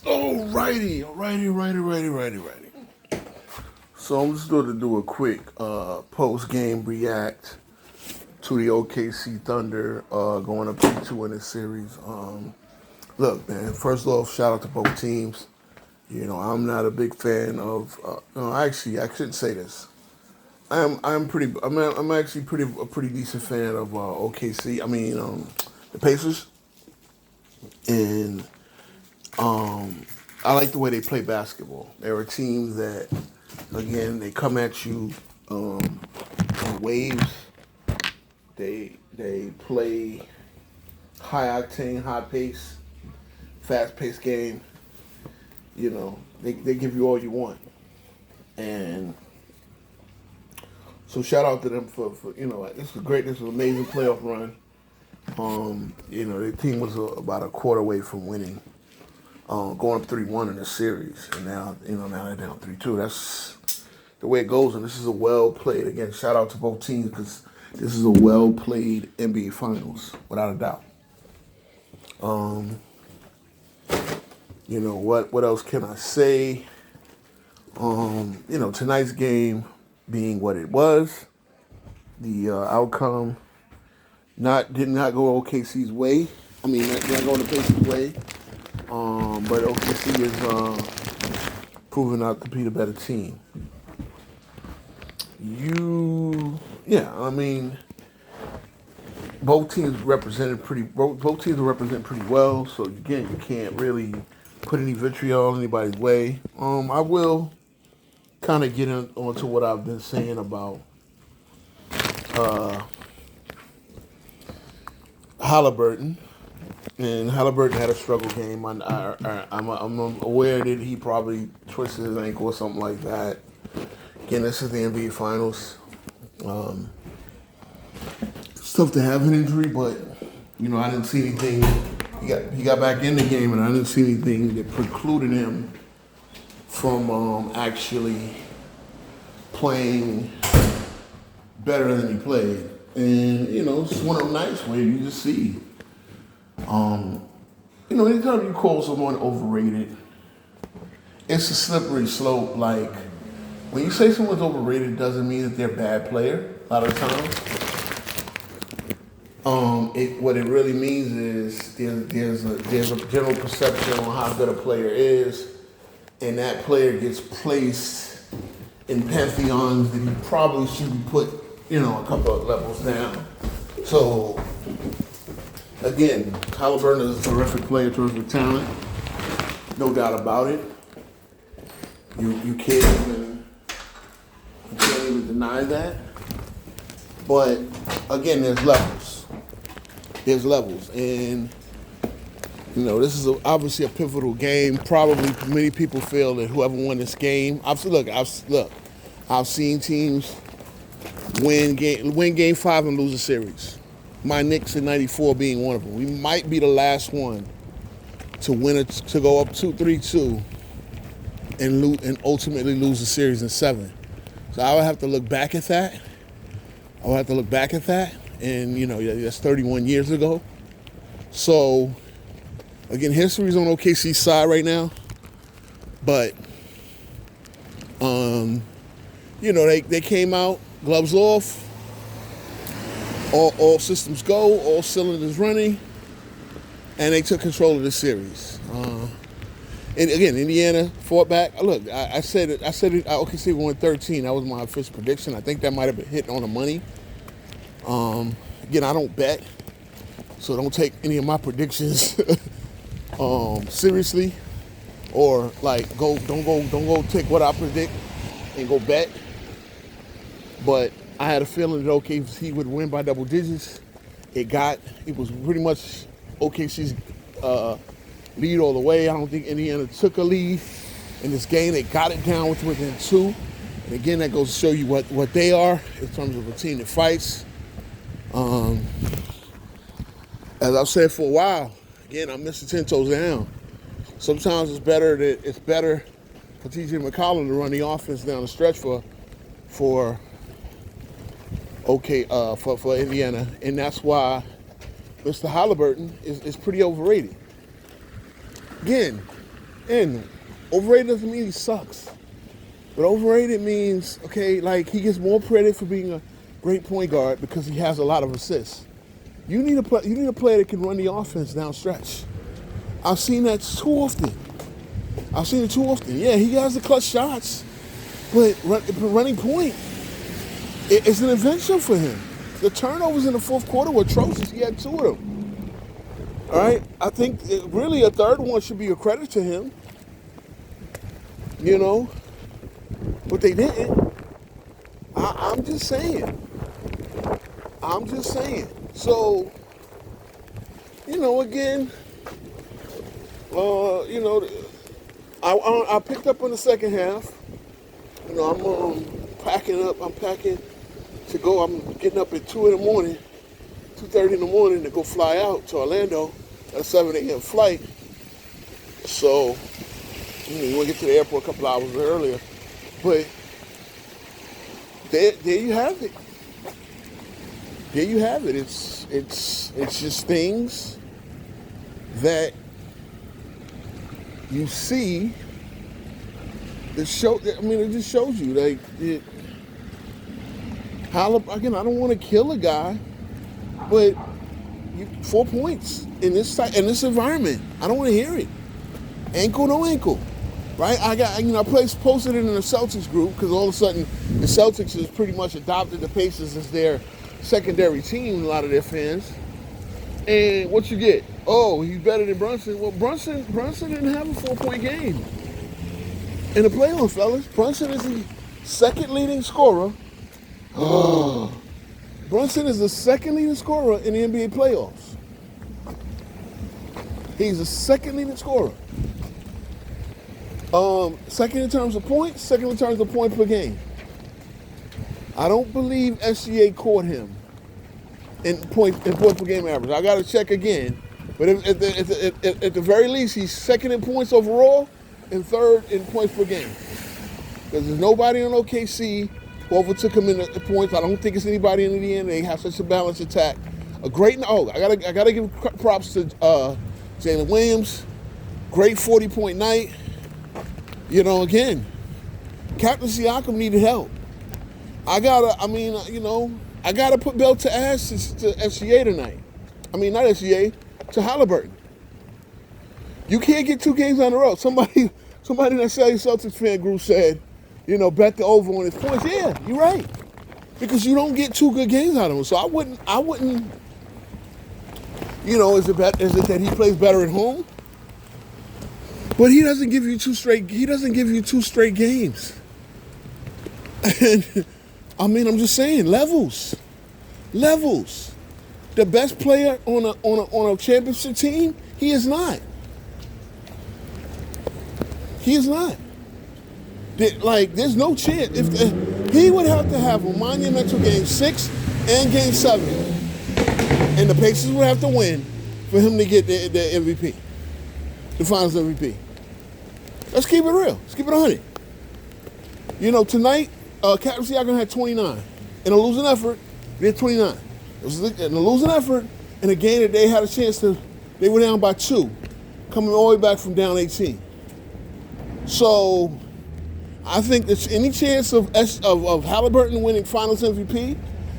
Alrighty. So I'm just going to do a quick post-game react to the OKC Thunder going up 3-2 in this series. Look, man, first off, shout out to both teams. You know, I'm not a big fan of. No, actually, I shouldn't say this. I'm actually a pretty decent fan of OKC. The Pacers, and I like the way they play basketball. They're a team that, again, they come at you in waves. They play high octane, high pace, fast paced game. You know, they give you all you want, and so shout out to them for this was an amazing playoff run. The team was about a quarter away from winning, going up 3-1 in the series, and now they're down 3-2. That's the way it goes, and this is a well played. Again, shout out to both teams because this is a well played NBA Finals without a doubt. What else can I say? Tonight's game being what it was, the outcome did not go OKC's way. Did not go the Pacers' way. But OKC is proving out to be the better team. Both teams represented both teams are represented pretty well. So again, you can't really put any vitriol on anybody's way. I will kind of get onto what I've been saying about Haliburton. And Haliburton had a struggle game. I'm aware that he probably twisted his ankle or something like that. Again, this is the NBA Finals. It's tough to have an injury, but I didn't see anything. He got back in the game, and I didn't see anything that precluded him from actually playing better than he played. And it's one of those nights where you just see. Anytime you call someone overrated, it's a slippery slope. Like, when you say someone's overrated, doesn't mean that they're a bad player a lot of times. What it really means is there's a general perception on how good a player is, and that player gets placed in pantheons that he probably should be put, a couple of levels down. So, again, Haliburton is a terrific player, terrific talent, no doubt about it. You can't even deny that. But again, there's levels. And this is obviously a pivotal game. Probably many people feel that whoever won this game. I've seen teams win game 5 and lose a series. My Knicks in '94 being one of them. We might be the last one to go up 3-2 and ultimately lose the series in 7. So I would have to look back at that. And that's 31 years ago. So again, history's on OKC's side right now. But they came out, gloves off. All systems go, all cylinders running, and they took control of the series. And again, Indiana fought back. Look, I said it. OKC won 13. That was my official prediction. I think that might have been hit on the money. Again, I don't bet, so don't take any of my predictions seriously, or don't go take what I predict and go bet. But I had a feeling that OKC would win by double digits. It was pretty much OKC's lead all the way. I don't think Indiana took a lead in this game. They got it down within 2. And again, that goes to show you what they are in terms of a team that fights. As I've said for a while, again, I'm Mr. 10 toes down. Sometimes it's better for T.J. McCollum to run the offense down the stretch for Indiana, and that's why Mr. Haliburton is pretty overrated. Again, And overrated doesn't mean he sucks. But overrated means, okay, like he gets more credit for being a great point guard because he has a lot of assists. You need a player that can run the offense down stretch. I've seen that too often. I've seen it too often. Yeah, he has the clutch shots, but running point, it's an invention for him. The turnovers in the fourth quarter were atrocious. He had 2 of them. All right? I think really a third one should be a credit to him. You know? But they didn't. I'm just saying. So, you know, again, you know, I picked up on the second half. You know, I'm packing up. I'm packing to go. I'm getting up at 2 in the morning, 2:30 in the morning to go fly out to Orlando at a 7 a.m. flight. So, you want to get to the airport a couple hours earlier. But there you have it. There you have it. It's just things that you see that show. I mean, it just shows you like again. I don't want to kill a guy, but 4 points in this environment. I don't want to hear it. Ankle, no ankle. Right? I posted it in the Celtics group because all of a sudden the Celtics has pretty much adopted the Pacers as their secondary team, a lot of their fans. And what you get? Oh, he's better than Brunson. Well, Brunson didn't have a 4-point game in the playoffs, fellas. Brunson is the second leading scorer. Brunson is the second leading scorer in the NBA playoffs. He's the second leading scorer. Second in terms of points, second in terms of points per game. I don't believe SGA caught him in points per game average. I got to check again. But at the very least, he's second in points overall and third in points per game. Because there's nobody on OKC who overtook him in the points. I don't think it's anybody in Indiana. They have such a balanced attack. I gotta give props to Jalen Williams. Great 40-point night. You know, again, Captain Siakam needed help. I gotta put belt to ass to SGA tonight. I mean, not SGA, to Haliburton. You can't get 2 games on the road. Somebody in that Celtics fan group said, you know, bet the over on his points. Yeah, you're right. Because you don't get 2 good games out of him. So I wouldn't, you know, is it that he plays better at home? But he doesn't give you 2 straight games. And I mean, I'm just saying, levels. The best player on a championship team, he is not. There's no chance. He would have to have a monumental game 6 and game 7, and the Pacers would have to win for him to get the MVP, the Finals MVP. Let's keep it real. Let's keep it 100. You know, tonight, Captain Siakam had 29. In a losing effort, they had 29. It was in a losing effort in a game that they had a chance to, they were down by 2, coming all the way back from down 18. So, I think there's any chance of Haliburton winning Finals MVP,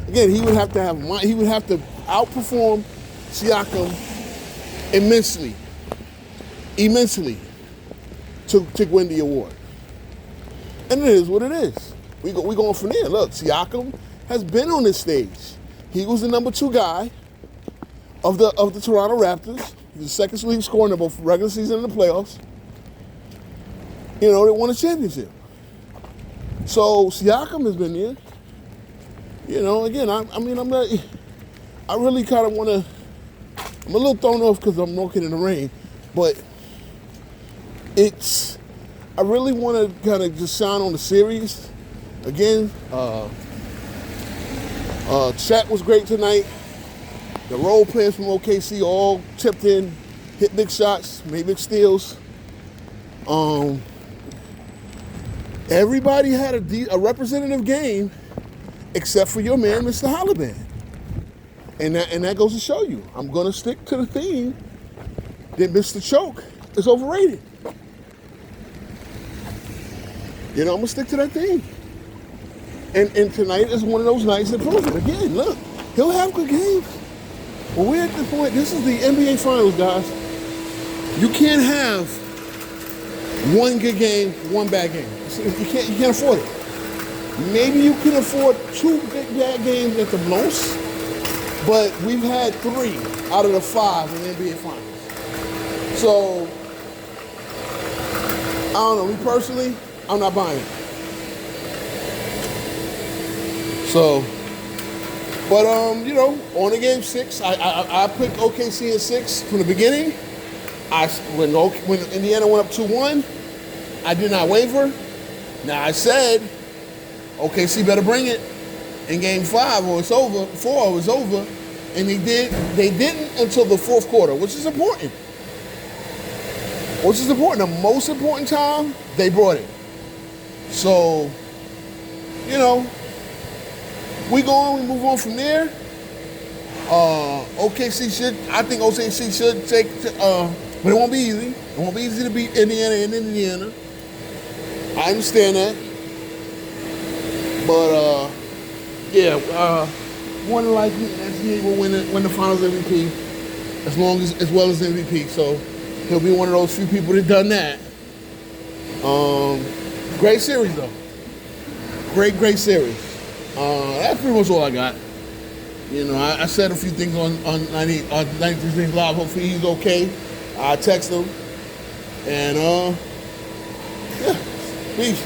again, he would have to outperform Siakam immensely to win the award. And it is what it is. We going from there. Look, Siakam has been on this stage. He was the number 2 guy of the Toronto Raptors. He's the second leading scorer in both regular season and the playoffs. You know, they won a championship. So Siakam has been there. You know, again, I'm a little thrown off because I'm walking in the rain, but I really want to kind of just shine on the series. Again, Chat was great tonight. The role players from OKC all chipped in, hit big shots, made big steals. Everybody had a representative game except for your man, Mr. Haliban. And that goes to show you, I'm going to stick to the theme that Mr. Choke is overrated. You know, I'm gonna stick to that thing. And tonight is one of those nights that proves it. Again, look, he'll have good games. But we're at the point, this is the NBA Finals, guys. You can't have one good game, one bad game. You can't afford it. Maybe you can afford 2 big bad games at the most, but we've had 3 out of the 5 in the NBA Finals. So, I don't know, me personally, I'm not buying it. So, but you know, on the game 6, I picked OKC in 6 from the beginning. When Indiana went up 2-1, I did not waver. Now I said, OKC better bring it in game 5 or it's over, 4 or it's over. And they didn't until the 4th quarter, which is important. The most important time, they brought it. So, you know, we move on from there. I think OKC should take, but it won't be easy. It won't be easy to beat Indiana in Indiana. I understand that. But, more than likely, SGA will win the Finals MVP, as well as MVP. So he'll be one of those few people that done that. Great series though. Great series. That's pretty much all I got. You know, I said a few things on 93 Things Live. Hopefully he's okay. I text him. And, yeah, peace.